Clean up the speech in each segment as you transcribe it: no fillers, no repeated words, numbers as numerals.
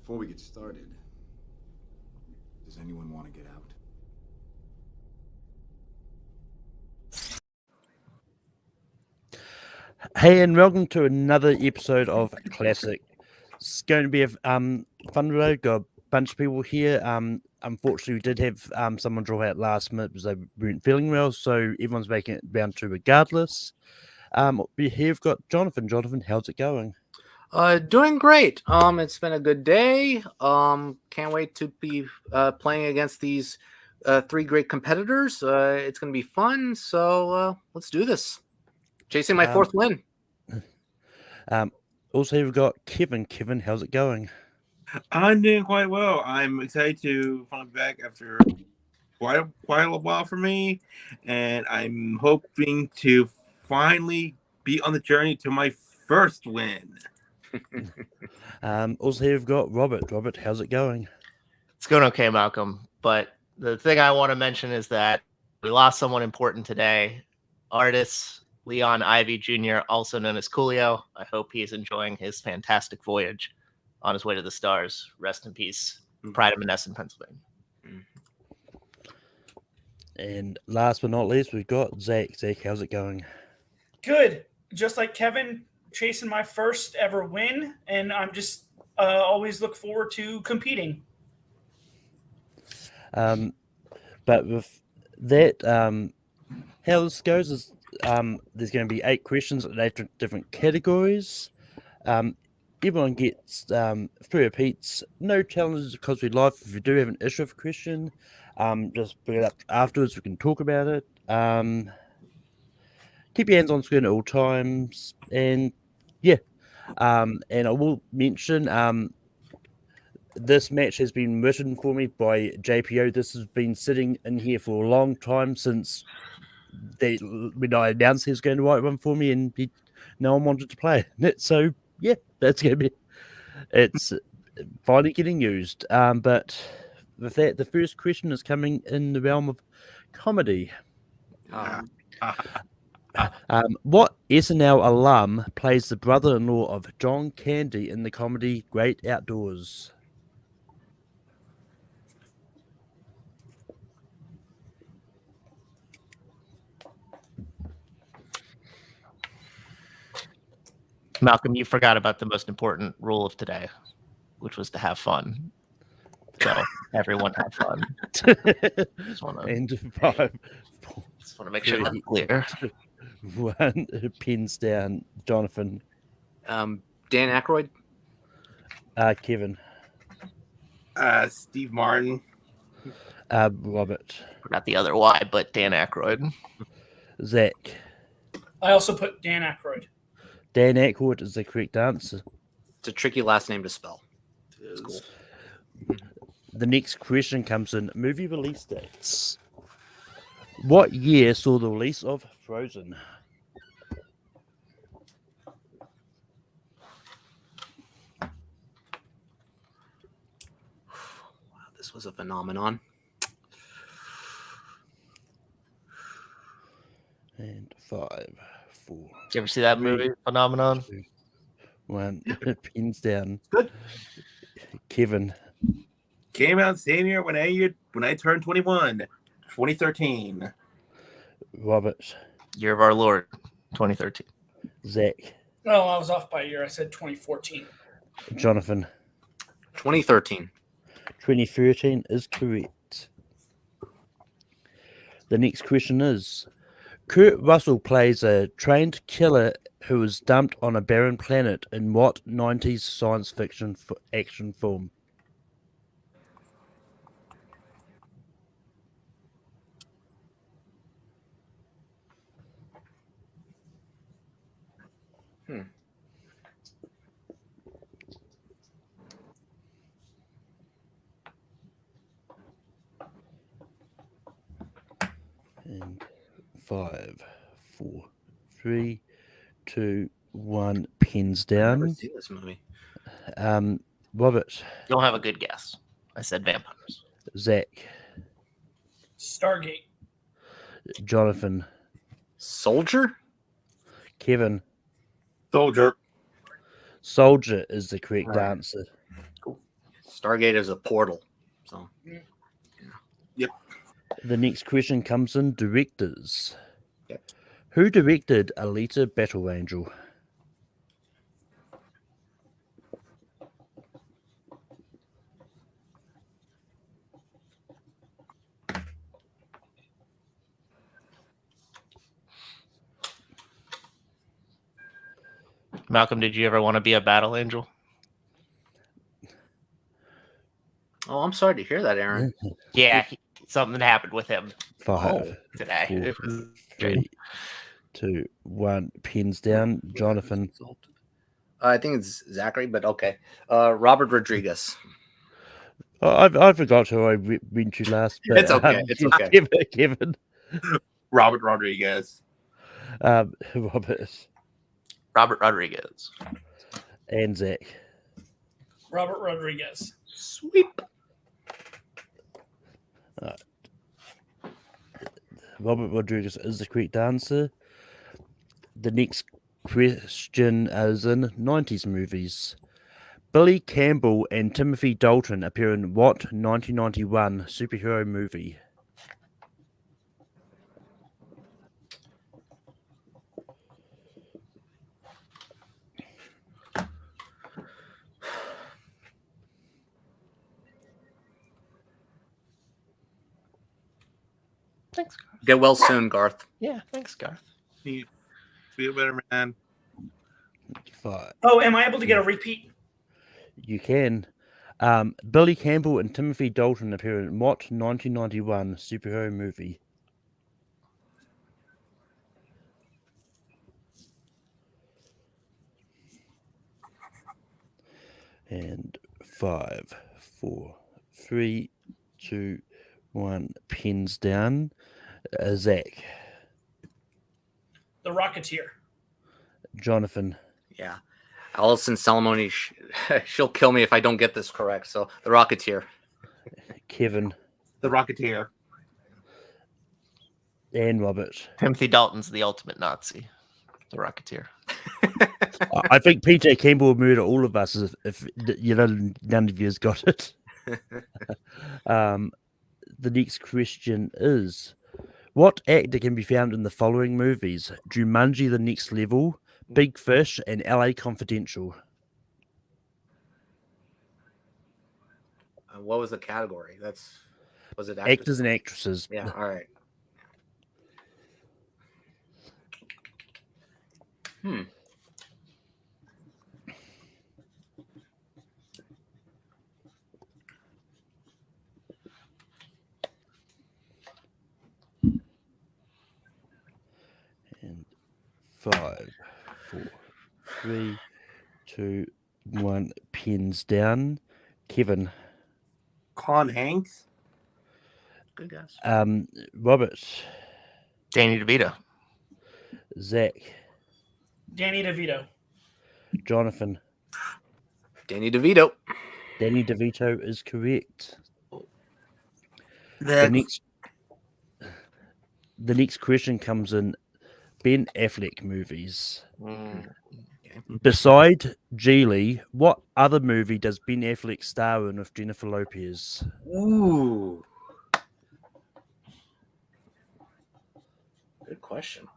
Before we get started, does anyone want to get out? Hey, and welcome to another episode of Classic. It's going to be a fun video. Got a bunch of people here. Unfortunately, we did have someone draw out last minute because they weren't feeling well, so everyone's making it round two regardless. We've got Jonathan. Jonathan, how's it going? Doing great. It's been a good day. Can't wait to be playing against these three great competitors. It's gonna be fun. So let's do this. Chasing my fourth win. Also, we've got Kevin. Kevin, how's it going? I'm doing quite well. I'm excited to finally be back after quite a while for me, and I'm hoping to finally be on the journey to my first win. Also, we've got Robert. Robert, how's it going? It's going okay, Malcolm. But the thing I want to mention is that we lost someone important today. Artist Leon Ivy Jr., also known as Coolio. I hope he is enjoying his fantastic voyage on his way to the stars. Rest in peace. Pride of Menneson, Pennsylvania. And last but not least, we've got Zach. Zach, how's it going? Good. Just like Kevin, chasing my first ever win, and I'm just always look forward to competing. But with that, how this goes is there's going to be 8 questions in 8 different categories. Everyone gets 3 repeats, no challenges because we live. If you do have an issue of a question, just bring it up afterwards. We can talk about it. Keep your hands on screen at all times, and yeah. And I will mention this match has been written for me by JPO. This has been sitting in here for a long time since when I announced he was going to write one for me, and no one wanted to play it. So yeah, that's going to be. It's finally getting used. But with that, the first question is coming in the realm of comedy. What SNL alum plays the brother-in-law of John Candy in the comedy Great Outdoors? Malcolm, you forgot about the most important rule of today, which was to have fun. So everyone have fun. Just want to make sure that's clear. 1 pins down. Jonathan. Dan Aykroyd. Kevin. Steve Martin. Robert. Forgot the other Y, but Dan Aykroyd. Zach. I also put Dan Aykroyd. Dan Aykroyd is the correct answer. It's a tricky last name to spell. It's cool. The next question comes in movie release dates. What year saw the release of Frozen? Wow, this was a phenomenon. And 5, 4. You ever see that movie, Phenomenon? 2, 1. Pins down. Good. Kevin. Came out same year when I turned 21, 2013. Robert. Year of Our Lord, 2013. Zach. Well, I was off by a year. I said 2014. Jonathan. 2013. 2013 is correct. The next question is, Kurt Russell plays a trained killer who is dumped on a barren planet in what 90s science fiction action film? And 5, 4, 3, 2, 1. Pins I've never down. seen this movie. Robert. Don't have a good guess. I said vampires. Zach. Stargate. Jonathan. Soldier? Kevin. Soldier. Soldier is the correct answer. Cool. Stargate is a portal. So The next question comes in directors. Yep. Who directed Alita Battle Angel? Malcolm, did you ever want to be a battle angel? oh, I'm sorry to hear that, Aaron. Yeah, something happened with him 5, today. 4, It was 3, 2, 1. Pins down. Jonathan. I think it's Zachary, but okay. Robert Rodriguez. I forgot who I went to last. But, It's okay. It's okay. Kevin. Robert Rodriguez. Robert. Robert Rodriguez. And Zach. Robert Rodriguez. Sweep. Robert Rodriguez is the correct answer. The next question is in 90s movies. Billy Campbell and Timothy Dalton appear in what 1991 superhero movie? Thanks, Garth. Get well soon, Garth. Yeah, thanks, Garth. Be a better man. 5. Oh, am I able to get a repeat? You can. Billy Campbell and Timothy Dalton appear in what 1991 superhero movie? And 5, 4, 3, 2, 1. Pins down. Zach. The Rocketeer. Jonathan. Yeah. Alison Salamoni, she'll kill me if I don't get this correct. So the Rocketeer. Kevin. The Rocketeer. And Robert. Timothy Dalton's the ultimate Nazi. The Rocketeer. I think PJ Campbell would murder all of us if you know none of you has got it. The next question is: what actor can be found in the following movies? Jumanji: The Next Level, Big Fish, and LA Confidential. What was the category? Was it Actors and actresses. Yeah. All right. And 5, 4, 3, 2, 1. Pins down. Kevin. Con Hanks. Good guess. Robert. Danny DeVito. Zach. Danny DeVito. Jonathan. Danny DeVito. Danny DeVito is correct. Next. The next question comes in Ben Affleck movies. Mm. Beside Geely, what other movie does Ben Affleck star in with Jennifer Lopez? Ooh. Good question.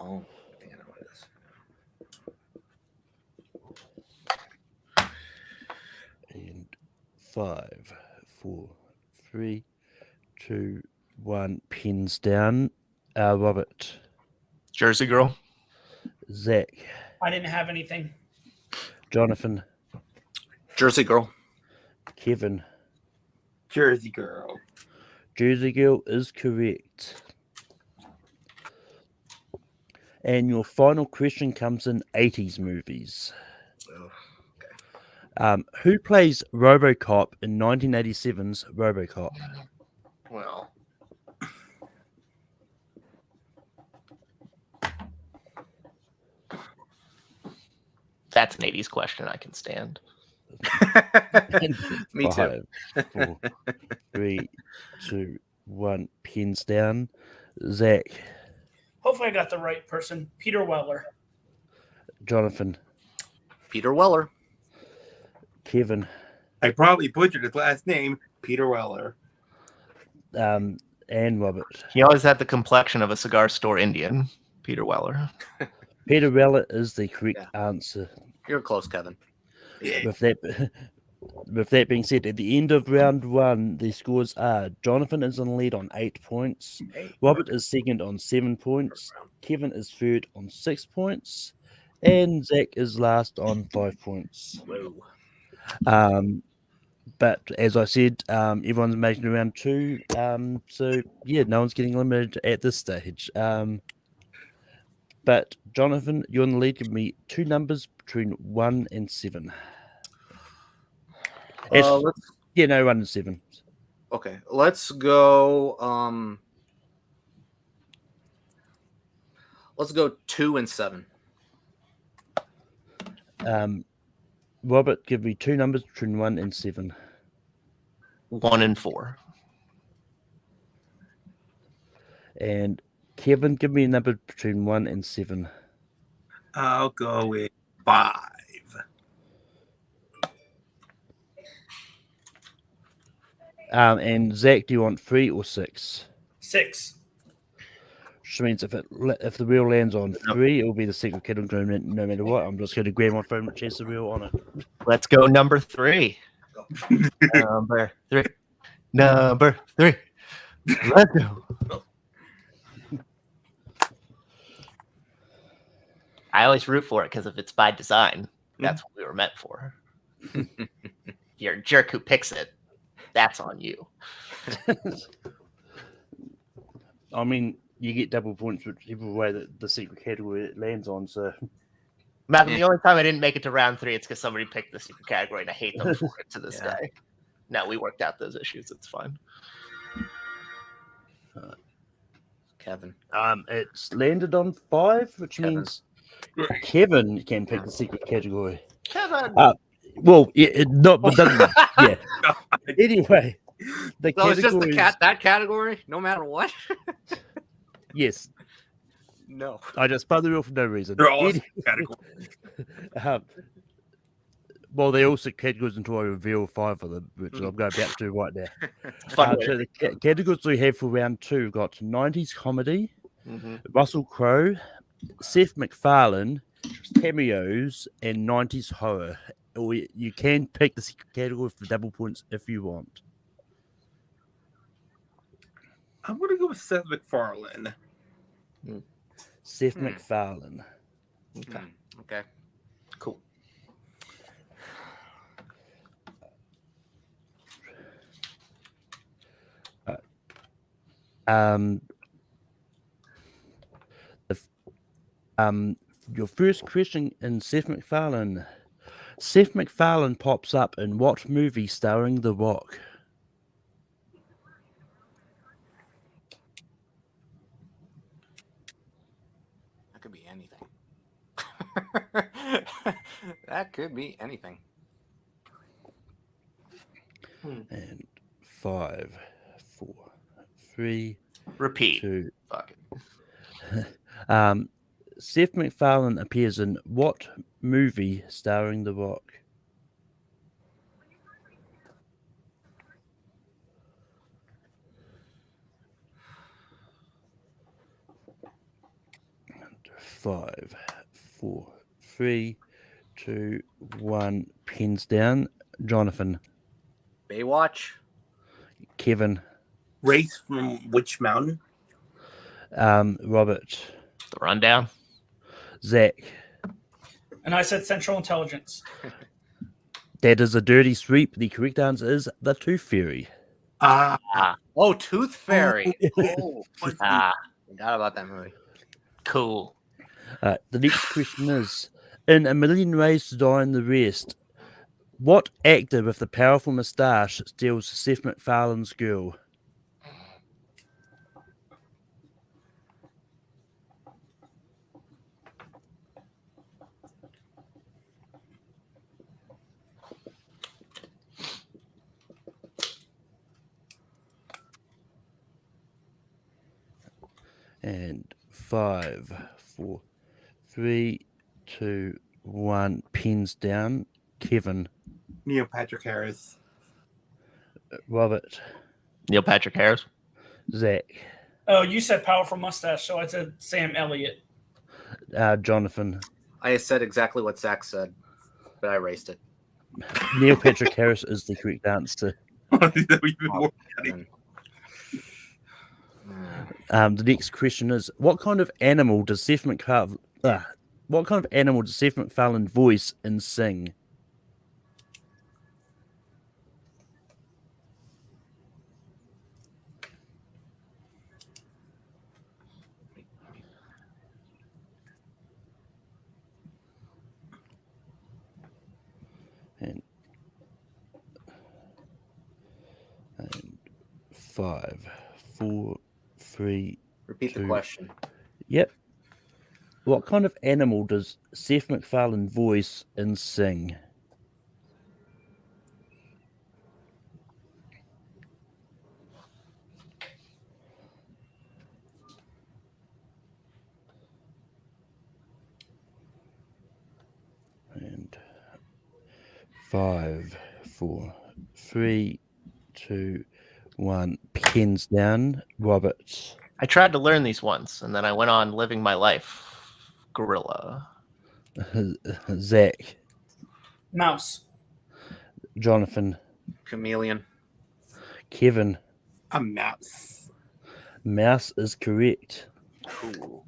Oh, I think I know what it is. And 5, 4, 3, 2, 1. Pins down. Robert. Jersey Girl. Zach. I didn't have anything. Jonathan. Jersey Girl. Kevin. Jersey Girl. Jersey Girl is correct. And your final question comes in 80s movies. Who plays RoboCop in 1987's RoboCop? Well, that's an 80s question I can stand. Me too. 5, 4, 3, 2, 1. Pins down. Zach. Hopefully, I got the right person. Peter Weller. Jonathan. Peter Weller. Kevin. I probably butchered his last name, Peter Weller. And Robert. He always had the complexion of a cigar store Indian, Peter Weller. Peter Weller is the correct answer. You're close, Kevin. Yeah. With that being said, at the end of round 1, the scores are Jonathan is in the lead on 8 points, Robert is second on 7 points, Kevin is third on 6 points, and Zach is last on 5 points. But as I said, everyone's making round 2, so yeah, no one's getting eliminated at this stage. But Jonathan, you're in the lead. Give me 2 numbers between 1 and 7. Let's 1 and 7. Okay, let's go. Let's go 2 and 7. Robert, give me 2 numbers between 1 and 7. 1 and 4. And Kevin, give me a number between 1 and 7. I'll go with 5. And Zach, do you want 3 or 6? 6. Which means if the wheel lands on 3, it will be the secret category no matter what. I'm just going to grab my phone and chase the wheel on it. Let's go number 3. Number 3. Number 3. Let's go. I always root for it because if it's by design, that's what we were meant for. You're a jerk who picks it. That's on you. I mean, you get double points whichever way that the secret category it lands on. So, Malcolm, the only time I didn't make it to round 3, it's because somebody picked the secret category, and I hate them for it to this day. No, we worked out those issues. It's fine. Kevin. It's landed on 5, which means Kevin can pick the secret category. Kevin. Well, not, but doesn't. Yeah. Anyway, the So it's just categories. that category, no matter what. Yes, No. I just spun the wheel for no reason. They're all categories. Well, they also categories until I reveal 5 of them, which I'm going back to right now. Fun So the categories we have for round 2 got 90s comedy, Mm-hmm. Russell Crowe, Seth MacFarlane, cameos, and 90s horror. Or you can pick the secret category for double points if you want. I'm going to go with Seth MacFarlane. Seth MacFarlane. Okay. Okay. Cool. Your first question in Seth MacFarlane. Seth MacFarlane pops up in what movie starring The Rock? That could be anything. That could be anything. And 5, 4, 3, Repeat. 2. Fuck it. Seth MacFarlane appears in what movie starring The Rock? And 5, 4, 3, 2, 1. Pens down. Jonathan. Baywatch. Kevin. Race from which mountain? Robert. The rundown. Zach. And I said Central Intelligence. That is a dirty sweep. The correct answer is The Tooth Fairy. Oh, Tooth Fairy. Ah, Forgot about that movie. cool. The next question is, in A Million Ways to Die in the West, what actor with the powerful moustache steals Seth MacFarlane's girl? And 5, 4, 3, 2, 1. Pens down. Kevin. Neil Patrick Harris. Robert, Neil Patrick Harris. Zach, Oh, you said powerful mustache, so I said Sam Elliott. Jonathan. I said exactly what Zach said, but I erased it. Neil Patrick Harris is the correct answer. That would be more funny. The next question is: what kind of animal does Seth MacFarlane voice and sing? And 5, 4, 3. Repeat the 2. question. Yep. What kind of animal does Seth MacFarlane voice and sing? And 5, 4, 3, 2, 1. Pens down. Robert. I tried to learn these once, and then I went on living my life. Gorilla. Zach. Mouse. Jonathan. Chameleon. Kevin. A mouse. Mouse is correct. Cool.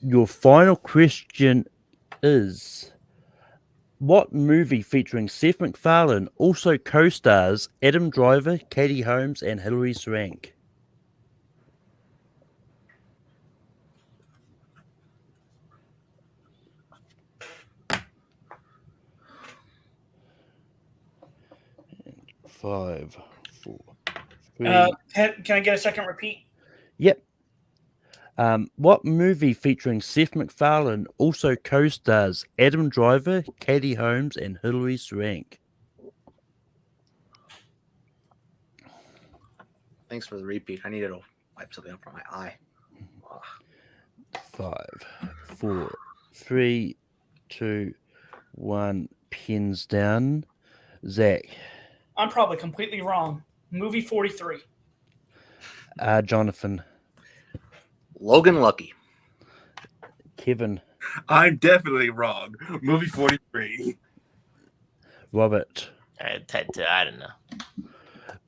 Your final question is: what movie featuring Seth MacFarlane also co-stars Adam Driver, Katie Holmes, and Hilary Swank? Five, 4, 3. Can I get a second repeat? Yep. What movie featuring Seth MacFarlane also co-stars Adam Driver, Katie Holmes, and Hilary Swank? Thanks for the repeat. I needed to wipe something up from my eye. 5, 4, 3, 2, 1. Pens down. Zach. I'm probably completely wrong. Movie 43. Jonathan. Logan Lucky. Kevin. I'm definitely wrong. Movie 43. Robert. I don't know.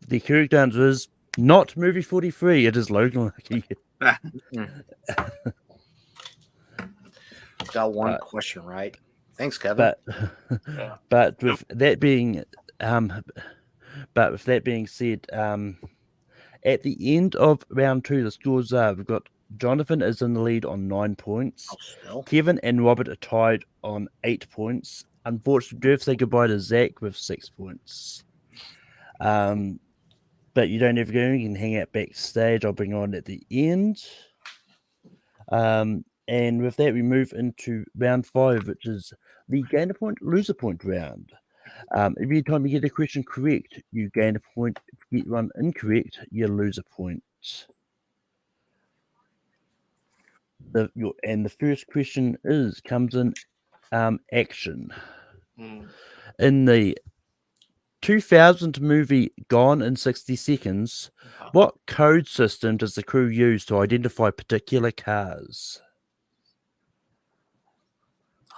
The correct answer is not movie 43. It is Logan Lucky. Got one question right. Thanks, Kevin. But with that being said, at the end of round 2, the scores are: we've got Jonathan is in the lead on 9 points. Kevin and Robert are tied on 8 points. Unfortunately, we do have to say goodbye to Zach with 6 points. But you don't have to go. You can hang out backstage. I'll bring on at the end. And with that, we move into round 5, which is the gain a point, lose a point round. Every time you get a question correct, you gain a point. If you get one incorrect, you lose a point. The first question comes in action. In the 2000 movie Gone in 60 Seconds, what code system does the crew use to identify particular cars?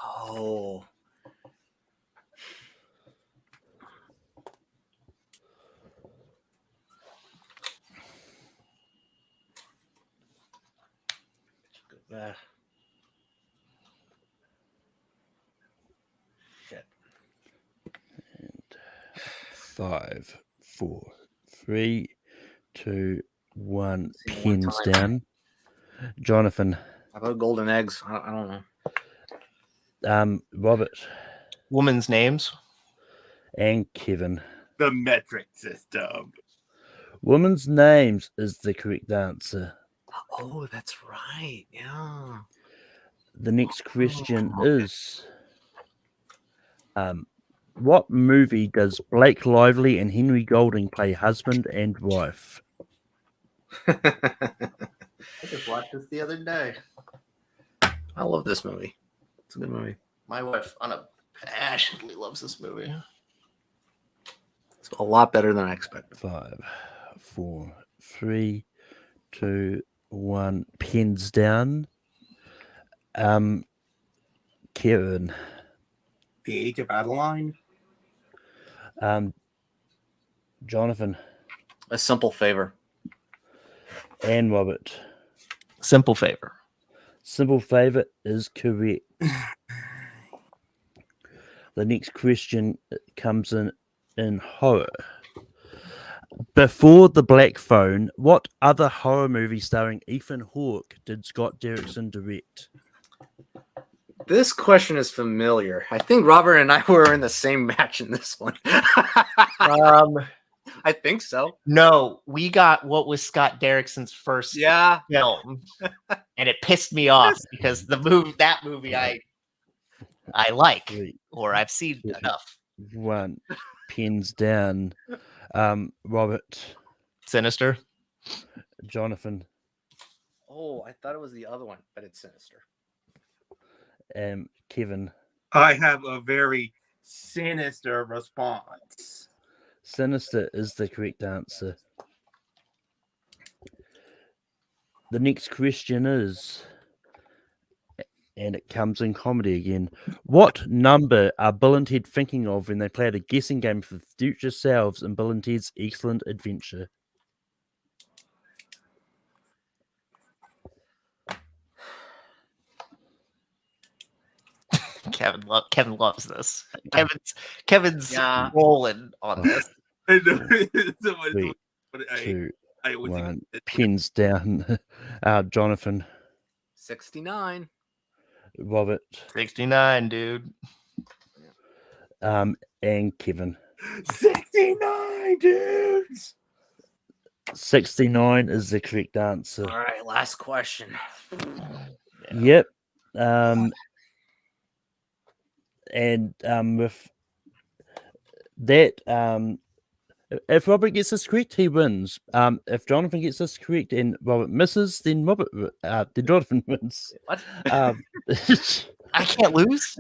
Oh. Shit. And 5, 4, 3, 2, 1. Pens down. Jonathan. I put golden eggs. I don't know. Robert. Women's names. And Kevin. The metric system. Women's names is the correct answer. Oh, that's right. Yeah. The next question is: what movie does Blake Lively and Henry Golding play husband and wife? I just watched this the other day. I love this movie. It's a good movie. My wife unabashedly loves this movie. a lot better than I expected. 5, 4, 3, 2, 1. Pens down. Kevin. The Age of Adeline. Jonathan. A Simple Favor. And Robert. Simple Favor. Simple Favor is correct. The next question comes in horror. Before The Black Phone, what other horror movie starring Ethan Hawke did Scott Derrickson direct? This question is familiar. I think Robert and I were in the same match in this one. I think so. No, we got what was Scott Derrickson's first film, and it pissed me off because that movie I like 3, or I've seen 2, enough. 1. Pens down. Robert. Sinister. Jonathan. Oh, I thought it was the other one, but it's Sinister. Kevin. I have a very sinister response. Sinister is the correct answer. The next question is, and it comes in comedy again. What number are Bill and Ted thinking of when they play the guessing game for future selves in Bill and Ted's Excellent Adventure? Kevin loves this. Kevin's rolling on this. 3, 2, 1. Pins down. Jonathan. 69. Robert. 69, dude. And Kevin. 69 dudes. 69 is the correct answer. All right, last question. Yep. And with that, if Robert gets this correct, he wins. If Jonathan gets this correct and Robert misses, then Jonathan wins. What? I can't lose.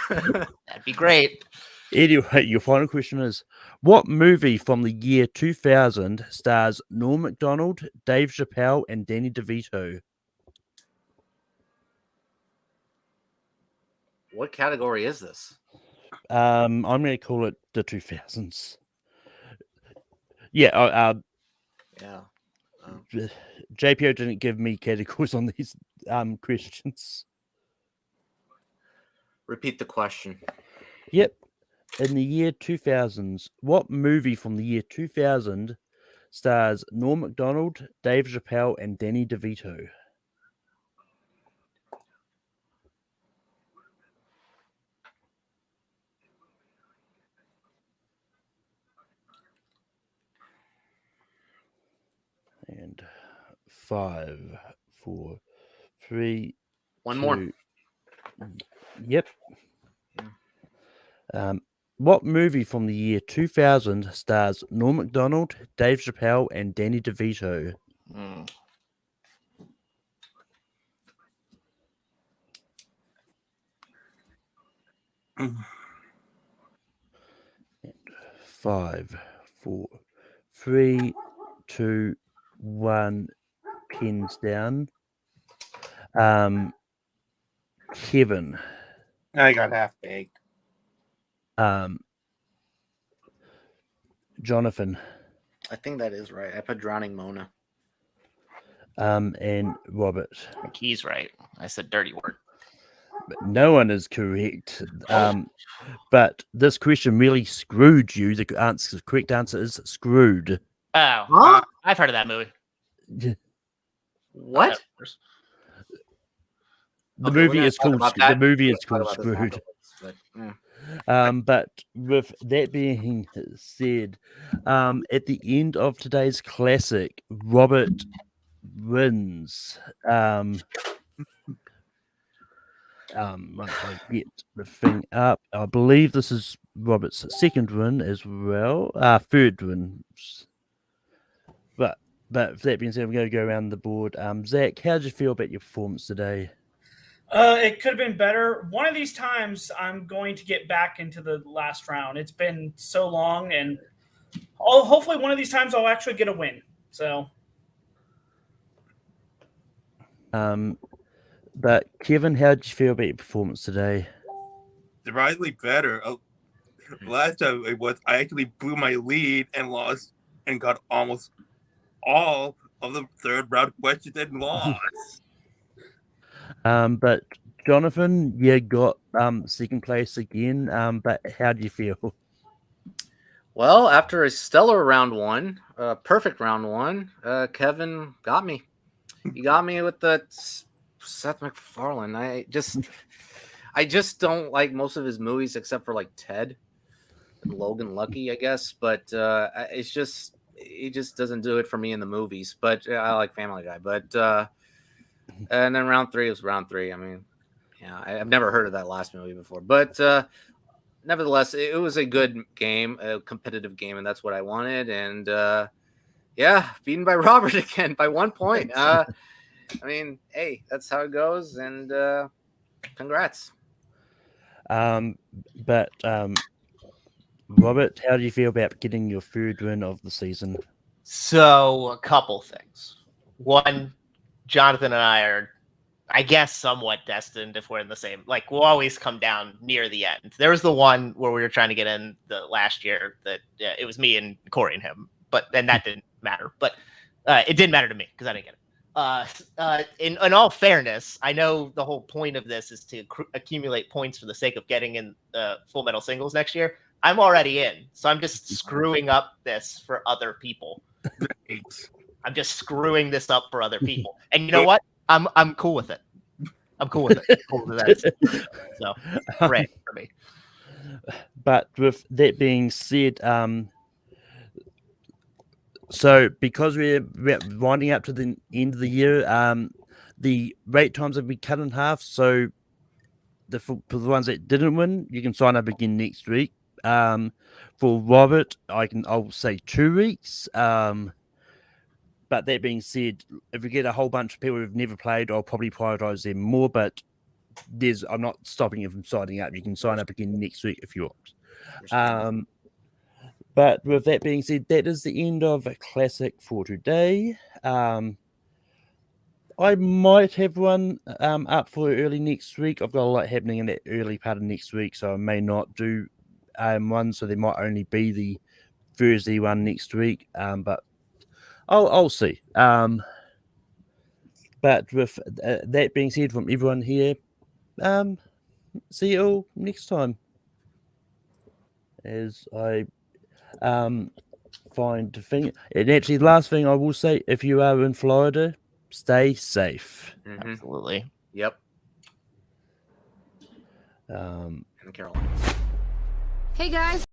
That'd be great. Anyway, your final question is: what movie from the year 2000 stars Norm Macdonald, Dave Chappelle, and Danny DeVito? What category is this? I'm going to call it the 2000s. Yeah. JPO didn't give me categories on these questions. Repeat the question. Yep. In the year 2000s, what movie from the year 2000 stars Norm Macdonald, Dave Chappelle, and Danny DeVito? And 5, 4, 3. One 2. more. Yep. What movie from the year 2000 stars Norm Macdonald, Dave Chappelle, and Danny DeVito? Mm. 5, 4, 3, 2, 1. Pins down. Kevin. I got half baked. Jonathan. I think that is right. I put Drowning Mona. And Robert. I think he's right. I said dirty word. But no one is correct. But this question really screwed you. The correct answer is Screwed. Oh, Huh? I've heard of that movie. What? The movie is called Screwed. But with that being said, at the end of today's classic, Robert wins. Once I get the thing up, I believe this is Robert's second win as well. Third win. But with that being said, I'm going to go around the board. Zach, how did you feel about your performance today? It could have been better. One of these times, I'm going to get back into the last round. It's been so long, and hopefully one of these times I'll actually get a win. So. But Kevin, how did you feel about your performance today? Surprisingly better. Last time I actually blew my lead and lost and got almost all of the third round questions and lost. But Jonathan, you got second place again. But how do you feel? Well, after a stellar round one, perfect round one, Kevin got me. He got me with the Seth MacFarlane. I just don't like most of his movies except for like Ted and Logan Lucky, I guess. But he just doesn't do it for me in the movies. But I like Family Guy. But and then round three was round three. I mean, yeah, I've never heard of that last movie before. But nevertheless, it was a good game, a competitive game, and that's what I wanted. And yeah, beaten by Robert again by 1 point. I mean, hey, that's how it goes. And congrats. But Robert, how do you feel about getting your third win of the season? So, a couple things. One, Jonathan and I are, I guess, somewhat destined if we're in the same. Like, we'll always come down near the end. There was the one where we were trying to get in the last year that it was me and Corey and him, and that didn't matter. But it didn't matter to me because I didn't get it. In all fairness, I know the whole point of this is to accumulate points for the sake of getting in Full Metal Singles next year. I'm already in, so I'm just screwing up this for other people. I'm just screwing this up for other people, and you know what? I'm cool with it. I'm cool with it. Cool with that. So great for me. But with that being said, so because we're winding up to the end of the year, the rate times have been cut in half. So for the ones that didn't win, you can sign up again next week. For Robert, I'll say 2 weeks. But that being said, if we get a whole bunch of people who've never played, I'll probably prioritize them more. But I'm not stopping you from signing up. You can sign up again next week if you want. But with that being said, that is the end of a classic for today. I might have one up for early next week. I've got a lot happening in that early part of next week, so I may not do one. So there might only be the Thursday one next week. But I'll see. But with that being said, from everyone here, see you all next time. As I find the thing, and actually, the last thing I will say: if you are in Florida, stay safe. Mm-hmm. Absolutely. Yep. And Carolina. Hey guys.